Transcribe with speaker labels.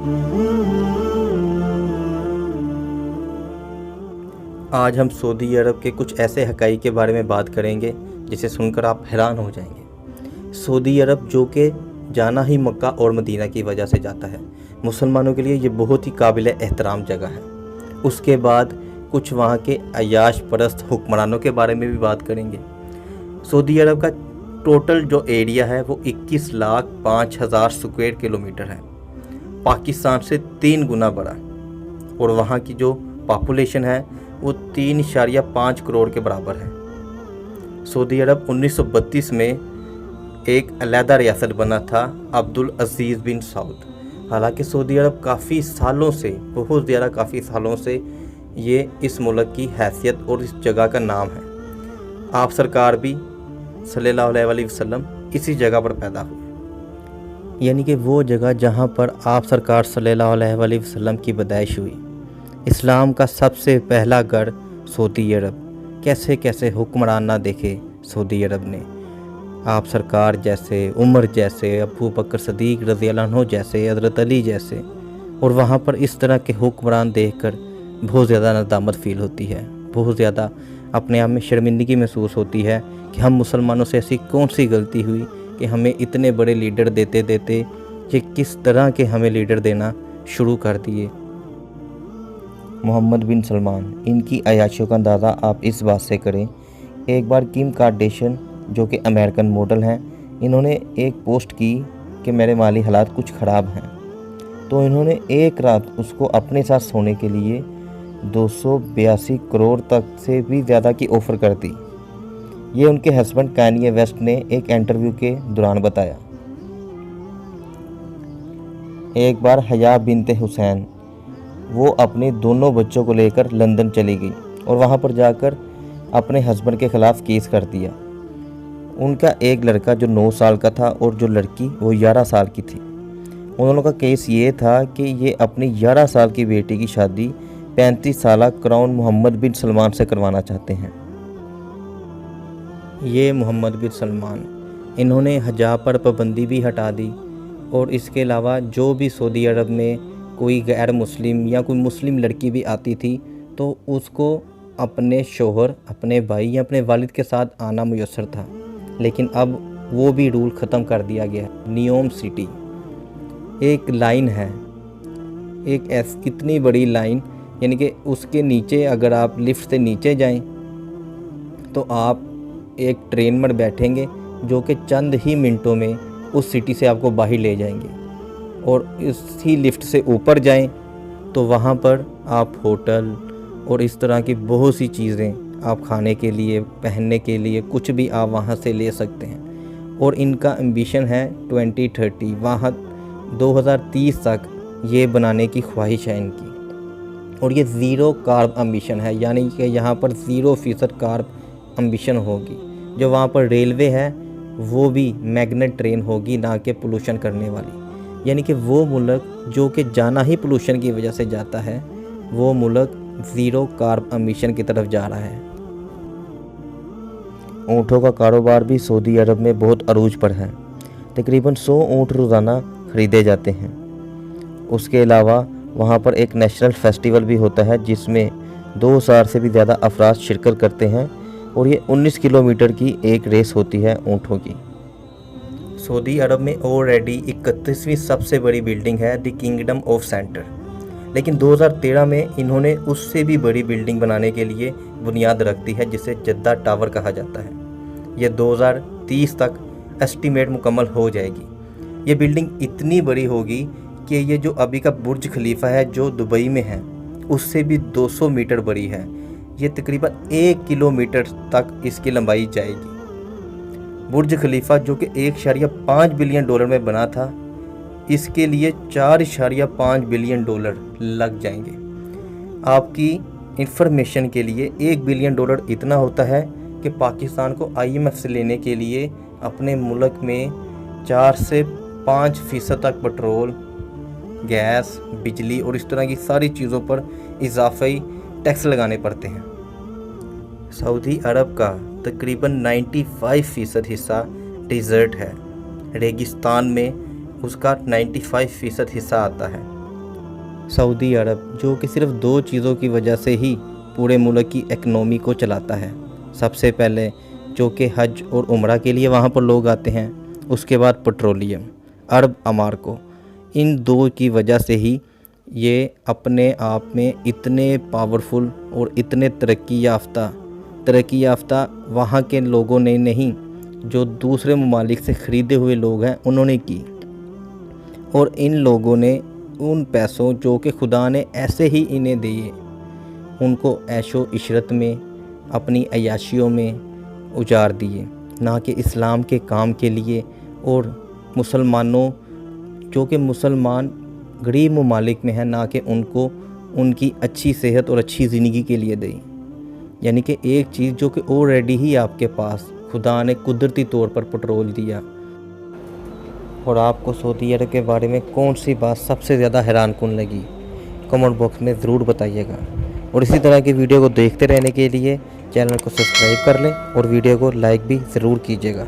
Speaker 1: आज हम सऊदी अरब के कुछ ऐसे हक़ाइक़ के बारे में बात करेंगे जिसे सुनकर आप हैरान हो जाएंगे। सऊदी अरब जो कि जाना ही मक्का और मदीना की वजह से जाता है, मुसलमानों के लिए ये बहुत ही काबिल एहतराम जगह है। उसके बाद कुछ वहाँ के अयाश परस्त हुक्मरानों के बारे में भी बात करेंगे। सऊदी अरब का टोटल जो एरिया है वो 21,05,000 स्क्वायर किलोमीटर है, पाकिस्तान से 3 गुना बड़ा, और वहाँ की जो पॉपुलेशन है वो 3.5 करोड़ के बराबर है। सऊदी अरब 1932 में एक अलहदा रियासत बना था, अब्दुल अजीज़ बिन सऊद। हालांकि सऊदी अरब काफ़ी सालों से, बहुत ज़्यादा काफ़ी सालों से ये इस मुल्क की हैसियत और इस जगह का नाम है। आप सरकार भी सल्लल्लाहु अलैहि वसल्लम इसी जगह पर पैदा हुए, यानी कि वो जगह जहाँ पर आप सरकार सल्लल्लाहु अलैहि वसल्लम की पैदाइश हुई। इस्लाम का सबसे पहला गढ़ सऊदी अरब। कैसे कैसे हुक्मरान ना देखे सऊदी अरब ने, आप सरकार जैसे, उमर जैसे, अबू बकर सदीक रज़ी अल्लाह अन्हु जैसे, हज़रत अली जैसे, और वहाँ पर इस तरह के हुक्मरान देखकर बहुत ज़्यादा नदामत फ़ील होती है, बहुत ज़्यादा अपने आप में शर्मिंदगी महसूस होती है कि हम मुसलमानों से ऐसी कौन सी गलती हुई कि हमें इतने बड़े लीडर देते देते ये किस तरह के हमें लीडर देना शुरू कर दिए। मोहम्मद बिन सलमान, इनकी अयाशियों का अंदाज़ा आप इस बात से करें। एक बार किम कार्दाशियन जो कि अमेरिकन मॉडल हैं, इन्होंने एक पोस्ट की कि मेरे माली हालात कुछ ख़राब हैं, तो इन्होंने एक रात उसको अपने साथ सोने के लिए 282 करोड़ तक से भी ज़्यादा की ऑफ़र कर दी। ये उनके हस्बैंड कान्ये वेस्ट ने एक इंटरव्यू के दौरान बताया। एक बार हया बिनते हुसैन, वो अपने दोनों बच्चों को लेकर लंदन चली गई और वहाँ पर जाकर अपने हस्बैंड के ख़िलाफ़ केस कर दिया। उनका एक लड़का जो 9 साल का था और जो लड़की वो 11 साल की थी। उन दोनों का केस ये था कि ये अपनी 11 साल की बेटी की शादी 35 साल क्राउन मोहम्मद बिन सलमान से करवाना चाहते हैं। ये मोहम्मद बिन सलमान, इन्होंने हिजाब पर पाबंदी भी हटा दी, और इसके अलावा जो भी सऊदी अरब में कोई गैर मुस्लिम या कोई मुस्लिम लड़की भी आती थी तो उसको अपने शोहर, अपने भाई या अपने वालिद के साथ आना मुयस्सर था। लेकिन अब वो भी रूल ख़त्म कर दिया गया है। नियोम सिटी एक लाइन है, एक ऐसी कितनी बड़ी लाइन, यानी कि उसके नीचे अगर आप लिफ्ट से नीचे जाएं तो आप एक ट्रेन में बैठेंगे जो कि चंद ही मिनटों में उस सिटी से आपको बाहर ले जाएंगे, और इसी लिफ्ट से ऊपर जाएं तो वहाँ पर आप होटल और इस तरह की बहुत सी चीज़ें आप खाने के लिए, पहनने के लिए, कुछ भी आप वहाँ से ले सकते हैं। और इनका एम्बिशन है 2030, वहाँ 2030 तक ये बनाने की ख्वाहिश है इनकी। और ये ज़ीरो कार्ब एम्बिशन है, यानी कि यहाँ पर 0% कार्ब एम्बिशन होगी। जो वहाँ पर रेलवे है वो भी मैग्नेट ट्रेन होगी, ना कि पोल्यूशन करने वाली। यानी कि वो मुल्क जो कि जाना ही पोल्यूशन की वजह से जाता है, वो मुल्क ज़ीरो कार्ब एमिशन की तरफ जा रहा है। ऊँटों का कारोबार भी सऊदी अरब में बहुत अरूज पर है। तकरीबन 100 ऊँट रोज़ाना ख़रीदे जाते हैं। उसके अलावा वहाँ पर एक नेशनल फेस्टिवल भी होता है जिसमें 2000 से भी ज़्यादा अफराद शिरकत करते हैं, और ये 19 किलोमीटर की एक रेस होती है ऊँटों की। सऊदी अरब में ऑलरेडी 31वीं सबसे बड़ी बिल्डिंग है द किंगडम ऑफ सेंटर, लेकिन 2013 में इन्होंने उससे भी बड़ी बिल्डिंग बनाने के लिए बुनियाद रख दी है, जिसे जद्दा टावर कहा जाता है। ये 2030 तक एस्टीमेट मुकम्मल हो जाएगी। ये बिल्डिंग इतनी बड़ी होगी कि ये जो अभी का बुर्ज खलीफा है जो दुबई में है, उससे भी 200 मीटर बड़ी है। ये तकरीबन 1 किलोमीटर तक इसकी लंबाई जाएगी। बुर्ज खलीफा जो कि $1.5 बिलियन में बना था, इसके लिए $4.5 बिलियन लग जाएंगे। आपकी इंफॉर्मेशन के लिए $1 बिलियन इतना होता है कि पाकिस्तान को IMF से लेने के लिए अपने मुल्क में 4 से 5% तक पेट्रोल, गैस, बिजली और इस तरह की सारी चीज़ों पर इजाफी टैक्स लगाने पड़ते हैं। सऊदी अरब का तकरीबन 95% हिस्सा डिज़र्ट है। रेगिस्तान में उसका 95% हिस्सा आता है। सऊदी अरब, जो कि सिर्फ 2 चीज़ों की वजह से ही पूरे मुल्क की इकनॉमी को चलाता है। सबसे पहले जो कि हज और उम्रा के लिए वहाँ पर लोग आते हैं, उसके बाद पेट्रोलियम, अरब अमारको। इन 2 की वजह से ही ये अपने आप में इतने पावरफुल और इतने तरक्की याफ्ता वहाँ के लोगों ने नहीं, जो दूसरे ममालिक से ख़रीदे हुए लोग हैं उन्होंने की। और इन लोगों ने उन पैसों जो कि खुदा ने ऐसे ही इन्हें दिए, उनको ऐशो इशरत में, अपनी अयाशियों में उजाड़ दिए, ना कि इस्लाम के काम के लिए। और मुसलमानों, जो कि मुसलमान गरीब ममालिक में हैं, ना कि उनको उनकी अच्छी सेहत और अच्छी ज़िंदगी के लिए दी। यानी कि एक चीज़ जो कि ऑलरेडी ही आपके पास खुदा ने कुदरती तौर पर पेट्रोल दिया। और आपको सऊदी अरब के बारे में कौन सी बात सबसे ज़्यादा हैरानकुन लगी, कमेंट बॉक्स में ज़रूर बताइएगा। और इसी तरह की वीडियो को देखते रहने के लिए चैनल को सब्सक्राइब कर लें और वीडियो को लाइक भी ज़रूर कीजिएगा।